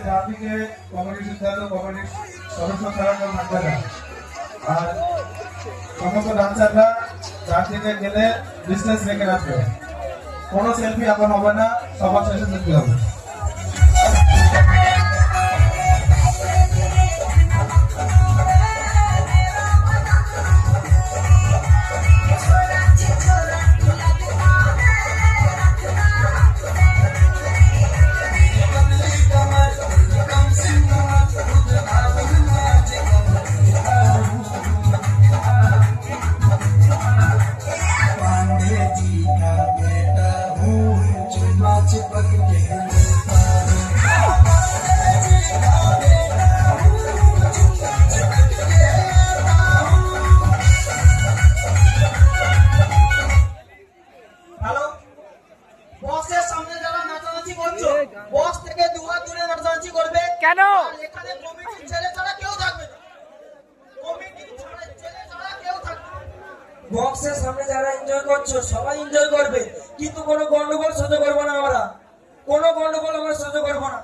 ডান দিকে কমিটির সিদ্ধান্ত কমিটির সদস্য ছাড়া কেউ থাকবে না। আর সমস্ত ডান্সাররা ডান দিকে গেলে ডিস্টেন্স রেখে রাখবে। কোনো সেলফি এখন হবে না, সবার শেষে সেলফি হবে। কেন? বক্সের সামনে যারা এনজয় করছো সবাই এনজয় করবে, কিন্তু কোনো গন্ডগোল সহ্য করবো না আমরা, কোনো গন্ডগোল আমরা সহ্য করবো না।